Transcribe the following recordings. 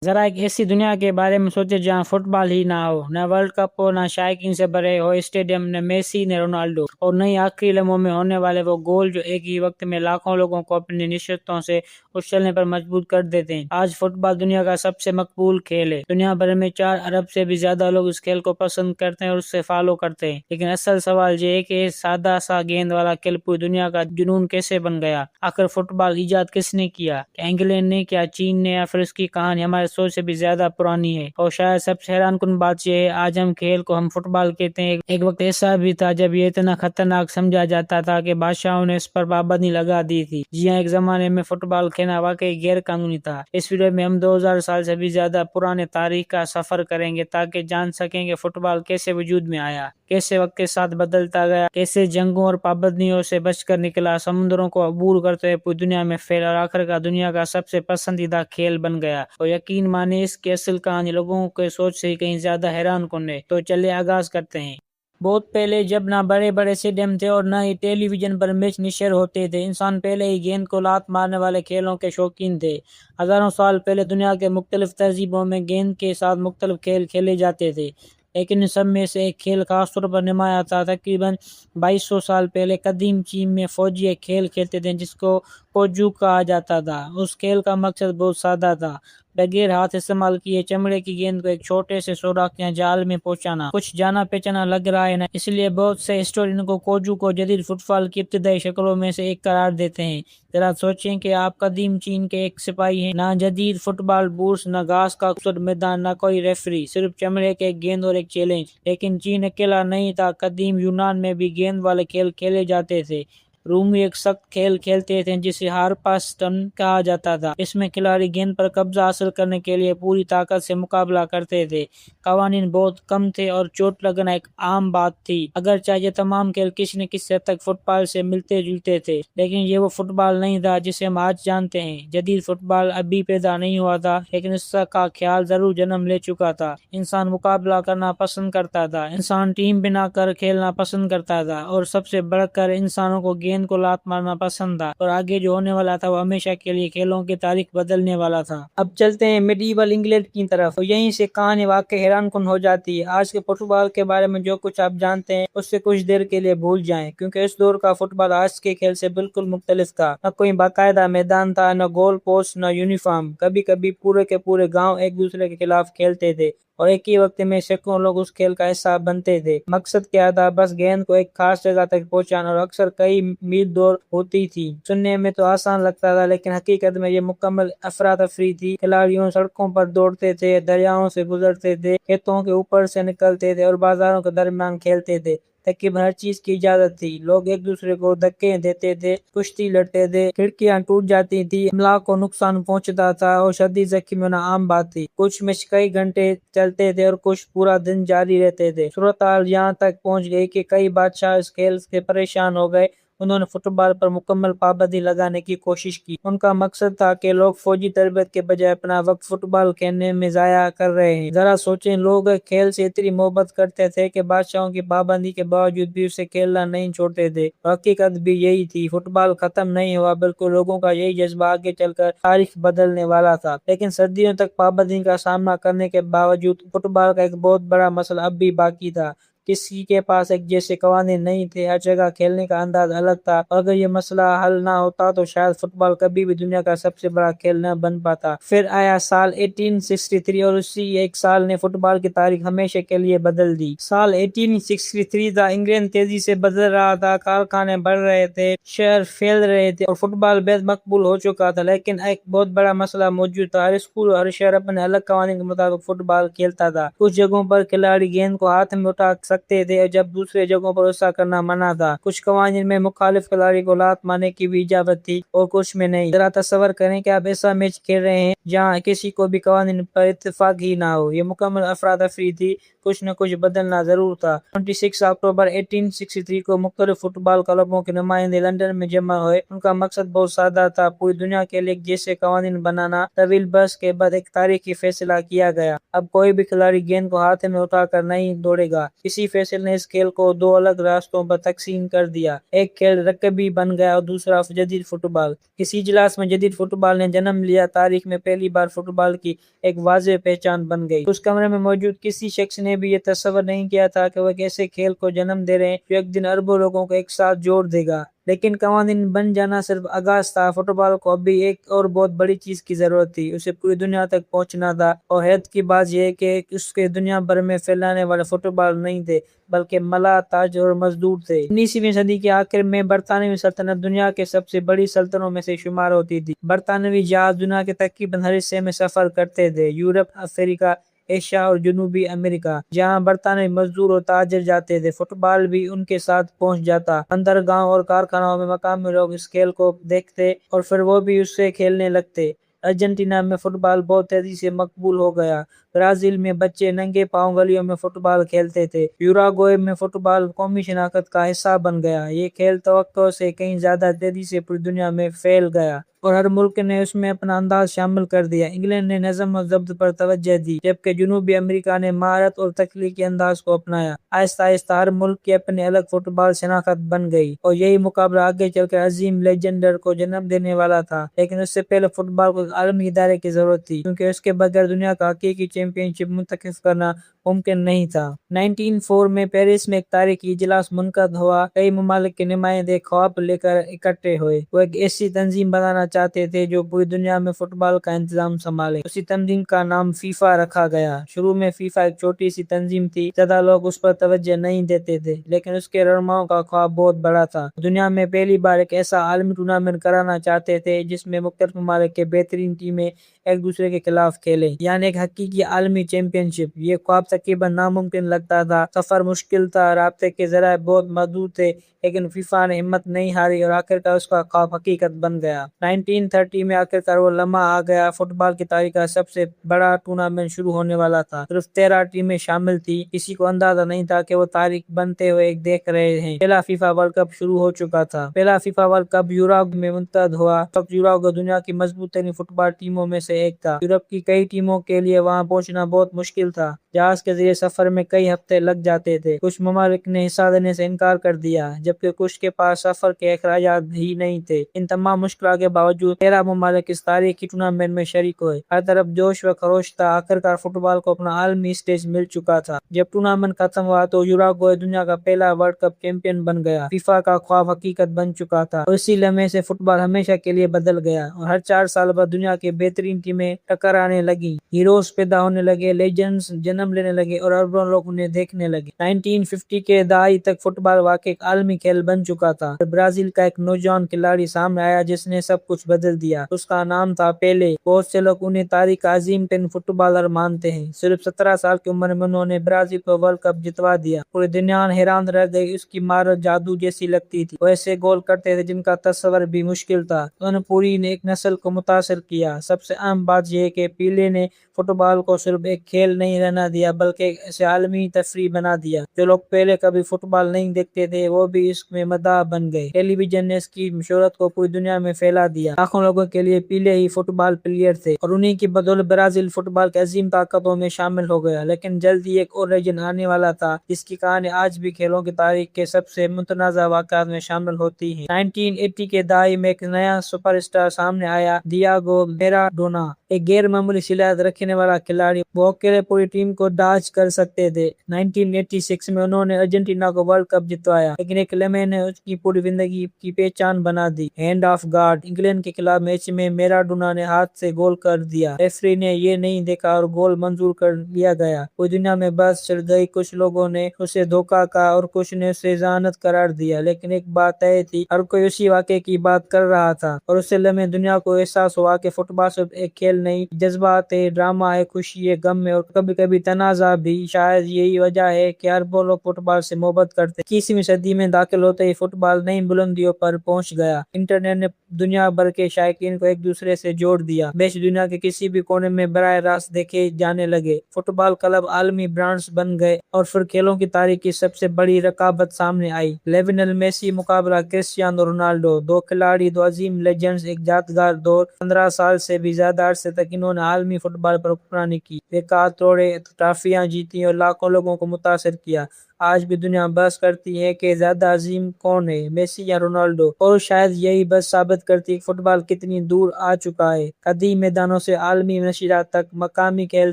ذرا ایک ایسی دنیا کے بارے میں سوچے جہاں فٹ بال ہی نہ ہو، نہ ورلڈ کپ ہو، نہ شائقین سے بھرے ہو اسٹیڈیم، نہ میسی نہ رونالڈو، اور نہ ہی آخری لمحوں میں ہونے والے وہ گول جو ایک ہی وقت میں لاکھوں لوگوں کو اپنی نشستوں سے اچھلنے پر مجبور کر دیتے ہیں۔ آج فٹ بال دنیا کا سب سے مقبول کھیل ہے۔ دنیا بھر میں 4 ارب سے بھی زیادہ لوگ اس کھیل کو پسند کرتے ہیں اور اس سے فالو کرتے ہیں، لیکن اصل سوال یہ ہے کہ سادہ سا گیند والا کھیل پوری دنیا کا جنون کیسے بن گیا؟ آخر فٹ بال ایجاد کس نے کیا؟ کیا انگلینڈ نے، کیا چین نے، یا پھر اس کی کہانی ہمارے سوچ سے بھی زیادہ پرانی ہے؟ اور شاید سب سے حیران کن بات یہ ہے، آج ہم کھیل کو فٹ بال کہتے ہیں، ایک وقت ایسا بھی تھا جب یہ اتنا خطرناک سمجھا جاتا تھا کہ بادشاہوں نے اس پر پابندی لگا دی تھی۔ جی ہاں، ایک زمانے میں فٹ بال کھیلنا واقعی غیر قانونی تھا۔ اس ویڈیو میں ہم 2000 سال سے بھی زیادہ پرانے تاریخ کا سفر کریں گے تاکہ جان سکیں کہ فٹ بال کیسے وجود میں آیا، کیسے وقت کے ساتھ بدلتا گیا، کیسے جنگوں اور پابندیوں سے بچ کر نکلا، سمندروں کو عبور کرتے ہوئے پوری دنیا میں پھیلا اور آخر کا دنیا کا سب سے پسندیدہ کھیل بن گیا۔ اور یقین مانے اس کی اصل کہانی لوگوں کے سوچ سے ہی کہیں زیادہ حیران کن ہے۔ تو چلے آغاز کرتے ہیں۔ بہت پہلے، جب نہ بڑے بڑے اسٹیڈیم تھے اور نہ ہی ٹیلی ویژن پر میچ نشر ہوتے تھے، انسان پہلے ہی گیند کو لات مارنے والے کھیلوں کے شوقین تھے۔ ہزاروں سال پہلے دنیا کے مختلف تہذیبوں میں گیند کے ساتھ مختلف کھیل کھیلے جاتے تھے، لیکن ان سب میں سے ایک کھیل خاص طور پر نمایاں تھا۔ تقریباً 2200 سال پہلے قدیم چین میں فوجی ایک کھیل کھیلتے تھے جس کو کوجو کہا جاتا تھا۔ اس کھیل کا مقصد بہت سادہ تھا، بغیر ہاتھ استعمال کیے چمڑے کی گیند کو ایک چھوٹے سے سوراخ یا جال میں پہنچانا۔ کچھ جانا پہچانا لگ رہا ہے نا، اس لیے بہت سے ہسٹورین کو کوجو کو جدید فٹ بال کی ابتدائی شکلوں میں سے ایک قرار دیتے ہیں۔ ذرا سوچیں کہ آپ قدیم چین کے ایک سپاہی ہیں، نہ جدید فٹ بال بوٹس، نہ گھاس کا خوبصورت میدان، نہ کوئی ریفری، صرف چمڑے کے ایک گیند اور ایک چیلنج۔ لیکن چین اکیلا نہیں تھا، قدیم یونان میں بھی گیند والے کھیل کھیلے جاتے تھے۔ رومی ایک سخت کھیل کھیلتے تھے جسے ہارپاسٹن کہا جاتا تھا۔ اس میں کھلاڑی گیند پر قبضہ حاصل کرنے کے لیے پوری طاقت سے مقابلہ کرتے تھے۔ قوانین بہت کم تھے اور چوٹ لگنا ایک عام بات تھی۔ اگرچہ یہ تمام کھیل کسی نہ کسی حد تک فٹ بال سے ملتے جلتے تھے، لیکن یہ وہ فٹ بال نہیں تھا جسے ہم آج جانتے ہیں۔ جدید فٹ بال ابھی پیدا نہیں ہوا تھا، لیکن اس کا خیال ضرور جنم لے چکا تھا۔ انسان مقابلہ کرنا پسند کرتا تھا، انسان ٹیم بنا کر کھیلنا پسند کرتا تھا، اور سب سے بڑھ کر انسانوں کو گیند کو لات مارنا پسند تھا۔ اور آگے جو ہونے والا تھا وہ ہمیشہ کے لیے کھیلوں کی تاریخ بدلنے والا تھا۔ اب چلتے ہیں میڈیول انگلینڈ کی طرف، اور یہیں سے کہانی واقعی حیران کن ہو جاتی ہے۔ آج کے فٹ بال کے بارے میں جو کچھ آپ جانتے ہیں اس سے کچھ دیر کے لیے بھول جائیں، کیونکہ اس دور کا فٹ بال آج کے کھیل سے بالکل مختلف تھا۔ نہ کوئی باقاعدہ میدان تھا، نہ گول پوسٹ، نہ یونیفارم۔ کبھی کبھی پورے کے پورے گاؤں ایک دوسرے کے خلاف کھیلتے تھے، اور ایک ہی وقت میں سینکڑوں لوگ اس کھیل کا حصہ بنتے تھے۔ مقصد کیا تھا؟ بس گیند کو ایک خاص جگہ تک پہنچانا، اور اکثر کئی میل دور ہوتی تھی۔ سننے میں تو آسان لگتا تھا، لیکن حقیقت میں یہ مکمل افراتفری تھی۔ کھلاڑیوں سڑکوں پر دوڑتے تھے، دریاؤں سے گزرتے تھے، کھیتوں کے اوپر سے نکلتے تھے اور بازاروں کے درمیان کھیلتے تھے۔ تقریباً ہر چیز کی اجازت تھی۔ لوگ ایک دوسرے کو دھکے دیتے تھے، کشتی لڑتے تھے، کھڑکیاں ٹوٹ جاتی تھی، املاک کو نقصان پہنچتا تھا، اور شدید زخمی ہونا عام بات تھی۔ کچھ میچ کئی گھنٹے چلتے تھے اور کچھ پورا دن جاری رہتے تھے۔ صورتحال یہاں تک پہنچ گئی کہ کئی بادشاہ اس کھیل سے پریشان ہو گئے۔ انہوں نے فٹ بال پر مکمل پابندی لگانے کی کوشش کی۔ ان کا مقصد تھا کہ لوگ فوجی تربیت کے بجائے اپنا وقت فٹ بال کھیلنے میں ضائع کر رہے ہیں۔ ذرا سوچیں، لوگ کھیل سے اتنی محبت کرتے تھے کہ بادشاہوں کی پابندی کے باوجود بھی اسے کھیلنا نہیں چھوڑتے تھے، اور حقیقت بھی یہی تھی۔ فٹ بال ختم نہیں ہوا، بلکہ لوگوں کا یہی جذبہ آگے چل کر تاریخ بدلنے والا تھا۔ لیکن صدیوں تک پابندی کا سامنا کرنے کے باوجود فٹ بال کا ایک بہت بڑا مسئلہ اب بھی باقی تھا۔ کسی کے پاس ایک جیسے قوانین نہیں تھے، ہر جگہ کھیلنے کا انداز الگ تھا، اور اگر یہ مسئلہ حل نہ ہوتا تو شاید فٹ بال کبھی بھی دنیا کا سب سے بڑا کھیل نہ بن پاتا۔ پھر آیا سال 1863، اور اسی ایک سال نے فٹ بال کی تاریخ ہمیشہ کے لیے بدل دی۔ سال 1863 تھا، انگلینڈ تیزی سے بدل رہا تھا، کارخانے بڑھ رہے تھے، شہر پھیل رہے تھے، اور فٹ بال بہت مقبول ہو چکا تھا۔ لیکن ایک بہت بڑا مسئلہ موجود تھا، ہر اسکول اور ہر شہر اپنے الگ قوانین کے مطابق فٹ بال کھیلتا تھا۔ کچھ جگہوں پر کھلاڑی گیند کو ہاتھ میں اٹھا سکتے تھے، جب دوسرے جگہوں پر ایسا کرنا منع تھا۔ کچھ قوانین میں مخالف کھلاڑی کو لات مارنے کی بھی اجازت تھی، اور کچھ میں نہیں۔ ذرا تصور کریں کہ آپ ایسا میچ کھیل رہے ہیں جہاں کسی کو بھی قوانین پر اتفاق ہی نہ ہو۔ یہ مکمل افراتفری تھی، کچھ نہ کچھ بدلنا ضرور تھا۔ 26 اکتوبر 1863 کو مختلف فٹ بال کلبوں کے نمائندے لندن میں جمع ہوئے۔ ان کا مقصد بہت سادہ تھا، پوری دنیا کے لیے ایک جیسے قوانین بنانا۔ طویل بحث کے بعد ایک تاریخی فیصلہ کیا گیا۔ اب کوئی بھی کھلاڑی گیند کو ہاتھ میں اٹھا کر نہیں دوڑے گا، کسی میسی فیصل نے اس کھیل کو دو الگ راستوں پر تقسیم کر دیا، ایک کھیل رگبی بن گیا اور دوسرا جدید فٹ بال۔ کسی اجلاس میں جدید فٹ بال نے جنم لیا، تاریخ میں پہلی بار فٹ بال کی ایک واضح پہچان بن گئی۔ اس کمرے میں موجود کسی شخص نے بھی یہ تصور نہیں کیا تھا کہ وہ ایک ایسے کھیل کو جنم دے رہے ہیں جو ایک دن اربوں لوگوں کو ایک ساتھ جوڑ دے گا۔ لیکن قوانین بن جانا صرف آغاز تھا، فٹ بال کو ابھی ایک اور بہت بڑی چیز کی ضرورت تھی، اسے پوری دنیا تک پہنچنا تھا، اور حیرت کی بات یہ ہے کہ اس کے دنیا بھر میں پھیلانے والے فٹ بال نہیں تھے بلکہ ملاح، تاجر اور مزدور تھے۔ 19ویں صدی کے آخر میں برطانوی سلطنت دنیا کے سب سے بڑی سلطنتوں میں سے شمار ہوتی تھی۔ برطانوی جہاز دنیا کے تقریباً ہر حصے میں سفر کرتے تھے، یورپ، افریقہ، ایشیا اور جنوبی امریکہ، جہاں برطانوی مزدور اور تاجر جاتے تھے، فٹ بال بھی ان کے ساتھ پہنچ جاتا۔ بندرگاہوں اور کارخانوں میں مقامی لوگ اس کھیل کو دیکھتے اور پھر وہ بھی اس سے کھیلنے لگتے۔ ارجنٹینا میں فٹ بال بہت تیزی سے مقبول ہو گیا۔ برازیل میں بچے ننگے پاؤں گلیوں میں فٹ بال کھیلتے تھے۔ یوراگوئے میں فٹ بال قومی شناخت کا حصہ بن گیا۔ یہ کھیل توقع سے کہیں زیادہ تیزی سے پوری دنیا میں پھیل گیا اور ہر ملک نے اس میں اپنا انداز شامل کر دیا۔ انگلینڈ نے نظم و ضبط پر توجہ دی، جبکہ جنوبی امریکہ نے مہارت اور تخلیقی انداز کو اپنایا۔ آہستہ آہستہ ہر ملک کی اپنی الگ فٹ بال شناخت بن گئی اور یہی مقابلہ آگے چل کر عظیم لیجنڈر کو جنم دینے والا تھا۔ لیکن اس سے پہلے فٹ بال کو ایک عالمی ادارے کی ضرورت تھی، کیونکہ اس کے بغیر دنیا کا حقیقی چیمپئن شپ منتخب کرنا ممکن نہیں تھا۔ 1904 میں پیرس میں ایک تاریخی اجلاس منعقد ہوا۔ کئی ممالک کے نمائندے خواب لے کر اکٹھے ہوئے۔ وہ ایک ایسی تنظیم بنانا چاہتے تھے جو پوری دنیا میں فٹ بال کا انتظام سنبھالے۔ اسی تنظیم کا نام فیفا رکھا گیا۔ شروع میں فیفا ایک چھوٹی سی تنظیم تھی، زیادہ لوگ اس پر توجہ نہیں دیتے تھے، لیکن اس کے رہنماؤں کا خواب بہت بڑا تھا۔ دنیا میں پہلی بار ایک ایسا عالمی ٹورنامنٹ کرانا چاہتے تھے جس میں مختلف ممالک کے بہترین ٹیمیں ایک دوسرے کے خلاف کھیلیں، یعنی ایک حقیقی عالمی چیمپئن شپ۔ یہ خواب تقریباً ناممکن لگتا تھا، سفر مشکل تھا، رابطے کے ذرائع بہت محدود تھے، لیکن فیفا نے ہمت نہیں ہاری اور آخرکار اس کا خواب حقیقت بن گیا۔ 1930 میں آخرکار وہ لمحہ آ گیا۔ فٹ بال کی تاریخ کا سب سے بڑا ٹورنامنٹ شروع ہونے والا تھا۔ صرف 13 ٹیمیں شامل تھیں۔ کسی کو اندازہ نہیں تھا کہ وہ تاریخ بنتے ہوئے دیکھ رہے ہیں۔ پہلا فیفا ورلڈ کپ شروع ہو چکا تھا۔ پہلا فیفا ورلڈ کپ یوراگوئے میں منعقد ہوا۔ اس وقت یوراگوئے دنیا کی مضبوط ترین فٹ بال ٹیموں میں سے ایک تھا۔ یورپ کی کئی ٹیموں کے لیے وہاں پہنچنا بہت مشکل تھا۔ جہاز کے ذریعے سفر میں کئی ہفتے لگ جاتے تھے۔ کچھ ممالک نے حصہ لینے سے انکار کر دیا، جبکہ کچھ کے پاس سفر کے اخراجات ہی نہیں تھے۔ ان تمام مشکلات کے باوجود 13 ممالک اس تاریخی ٹورنامنٹ میں شریک ہوئے۔ ہر طرف جوش و خروش تھا۔ آخرکار فٹ بال کو اپنا عالمی اسٹیج مل چکا تھا۔ جب ٹورنامنٹ ختم ہوا تو یوراگوئے دنیا کا پہلا ورلڈ کپ چیمپئن بن گیا۔ فیفا کا خواب حقیقت بن چکا تھا اور اسی لمحے سے فٹ بال ہمیشہ کے لیے بدل گیا اور ہر 4 سال بعد دنیا کی بہترین ٹیمیں ٹکرانے لگیں، ہیروز پیدا ہونے لگے، لیجنڈز جنم لینے لگے اور اربوں لوگ انہیں دیکھنے لگے۔ 1950 کے دہائی تک فٹ بال واقعی ایک عالمی کھیل بن چکا تھا۔ برازیل کا ایک نوجوان کھلاڑی سامنے آیا جس نے سب کچھ بدل دیا۔ اس کا نام تھا پیلے۔ بہت سے لوگ انہیں تاریخ کا عظیم ترین فٹ بالر مانتے ہیں۔ صرف 17 سال کی عمر میں انہوں نے برازیل کو ورلڈ کپ جتوا دیا۔ پوری دنیا حیران رہ گئی۔ اس کی مہارت جادو جیسی لگتی تھی۔ وہ ایسے گول کرتے تھے جن کا تصور بھی مشکل تھا۔ انہوں نے پوری ایک نسل کو متاثر کیا۔ سب سے اہم بات یہ ہے کہ پیلے نے فٹ بال کو صرف ایک کھیل نہیں رہنا دیا بلکہ اسے عالمی تفریح بنا دیا۔ جو لوگ پہلے کبھی فٹ بال نہیں دیکھتے تھے وہ بھی اس میں مداح بن گئے۔ ٹیلی ویژن نے اس کی شہرت کو پوری دنیا میں پھیلا دیا۔ لاکھوں لوگوں کے لیے پیلے ہی فٹ بال پلیئر تھے اور انہی کی بدولت برازیل فٹ بال کے عظیم طاقتوں میں شامل ہو گیا۔ لیکن جلد ہی ایک اور لیجنڈ آنے والا تھا جس کی کہانی آج بھی کھیلوں کی تاریخ کے سب سے متنازع واقعات میں شامل ہوتی ہے۔ 1980 کے دہائی میں ایک نیا سپر اسٹار سامنے آیا، ڈیاگو میراڈونا۔ ایک غیر معمولی صلاحیت رکھنے والا کھلاڑی، وہ اکیلے پوری ٹیم کو ڈاج کر سکتے تھے۔ 1986 میں انہوں نے ارجنٹینا کو ورلڈ کپ جتوایا، لیکن ایک لمحے نے اس کی پوری زندگی کی پہچان بنا دی۔ Hand of God. انگلینڈ کے خلاف میچ میں میراڈونا نے ہاتھ سے گول کر دیا۔ ریفری نے یہ نہیں دیکھا اور گول منظور کر لیا گیا۔ پوری دنیا میں بحث چھڑ گئی۔ کچھ لوگوں نے اسے دھوکہ کہا اور کچھ نے اسے ذہانت قرار دیا، لیکن ایک بات طے تھی، ہر کوئی اسی واقعے کی بات کر رہا تھا اور اسی لمحے دنیا کو احساس ہوا کہ فٹ بال صرف ایک کھیل نہیں، جذبات ہے، ڈرامہ ہے، خوشی ہے، غم ہے اور کبھی کبھی تنازع بھی۔ شاید یہی وجہ ہے کہ اربوں لوگ فٹ بال سے محبت کرتے ہیں۔ 21ویں صدی میں داخل ہوتے ہی فٹ بال نئی بلندیوں پر پہنچ گیا۔ انٹرنیٹ نے دنیا بھر کے شائقین کو ایک دوسرے سے جوڑ دیا۔ میچ دنیا کے کسی بھی کونے میں براہ راست دیکھے جانے لگے۔ فٹ بال کلب عالمی برانڈز بن گئے اور پھر کھیلوں کی تاریخ کی سب سے بڑی رقابت سامنے آئی۔ لیونل میسی مقابلہ کرسٹیانو رونالڈو، دو کھلاڑی، دو عظیم لیجنڈز، ایک یادگار دور۔ 15 سال سے بھی زیادہ عرصے تک انہوں نے عالمی فٹ بال پر حکمرانی کی، ریکارڈ توڑے، ٹرافیاں جیتی اور لاکھوں لوگوں کو متاثر کیا۔ آج بھی دنیا بحث کرتی ہے کہ زیادہ عظیم کون ہے، میسی یا رونالڈو، اور شاید یہی بس ثابت کرتی ہے کہ فٹ بال کتنی دور آ چکا ہے، قدیم میدانوں سے عالمی نشریات تک، مقامی کھیل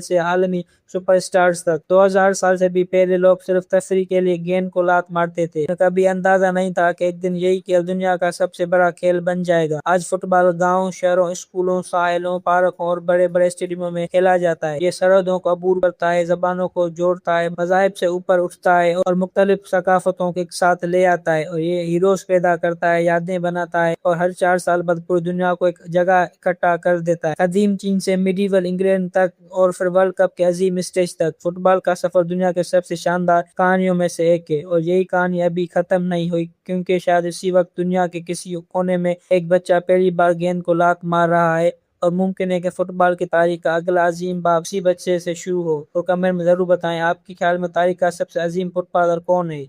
سے عالمی سپر سٹارز تک۔ 2000 سال سے بھی پہلے لوگ صرف تفریح کے لیے گیند کو لات مارتے تھے، کبھی اندازہ نہیں تھا کہ ایک دن یہی کھیل دنیا کا سب سے بڑا کھیل بن جائے گا۔ آج فٹ بال گاؤں، شہروں، اسکولوں، ساحلوں، پارکوں اور بڑے بڑے اسٹیڈیموں میں کھیلا جاتا ہے۔ یہ سرحدوں کو عبور کرتا ہے، زبانوں کو جوڑتا ہے، مذاہب سے اوپر اٹھتا ہے اور مختلف ثقافتوں کے ساتھ لے آتا ہے، اور یہ ہیروز پیدا کرتا ہے، یادیں بناتا ہے، اور ہر 4 سال بعد پوری دنیا کو ایک جگہ اکٹھا کر دیتا ہے۔ قدیم چین سے میڈیول انگلینڈ تک اور پھر ورلڈ کپ کے عظیم اسٹیج تک، فٹ بال کا سفر دنیا کے سب سے شاندار کہانیوں میں سے ایک ہے، اور یہی کہانی ابھی ختم نہیں ہوئی، کیونکہ شاید اسی وقت دنیا کے کسی کونے میں ایک بچہ پہلی بار گیند کو لات مار رہا ہے، اور ممکن ہے کہ فٹ بال کی تاریخ کا اگلا عظیم باب اسی بچے سے شروع ہو۔ تو کمنٹ میں ضرور بتائیں، آپ کے خیال میں تاریخ کا سب سے عظیم فٹ بالر کون ہے؟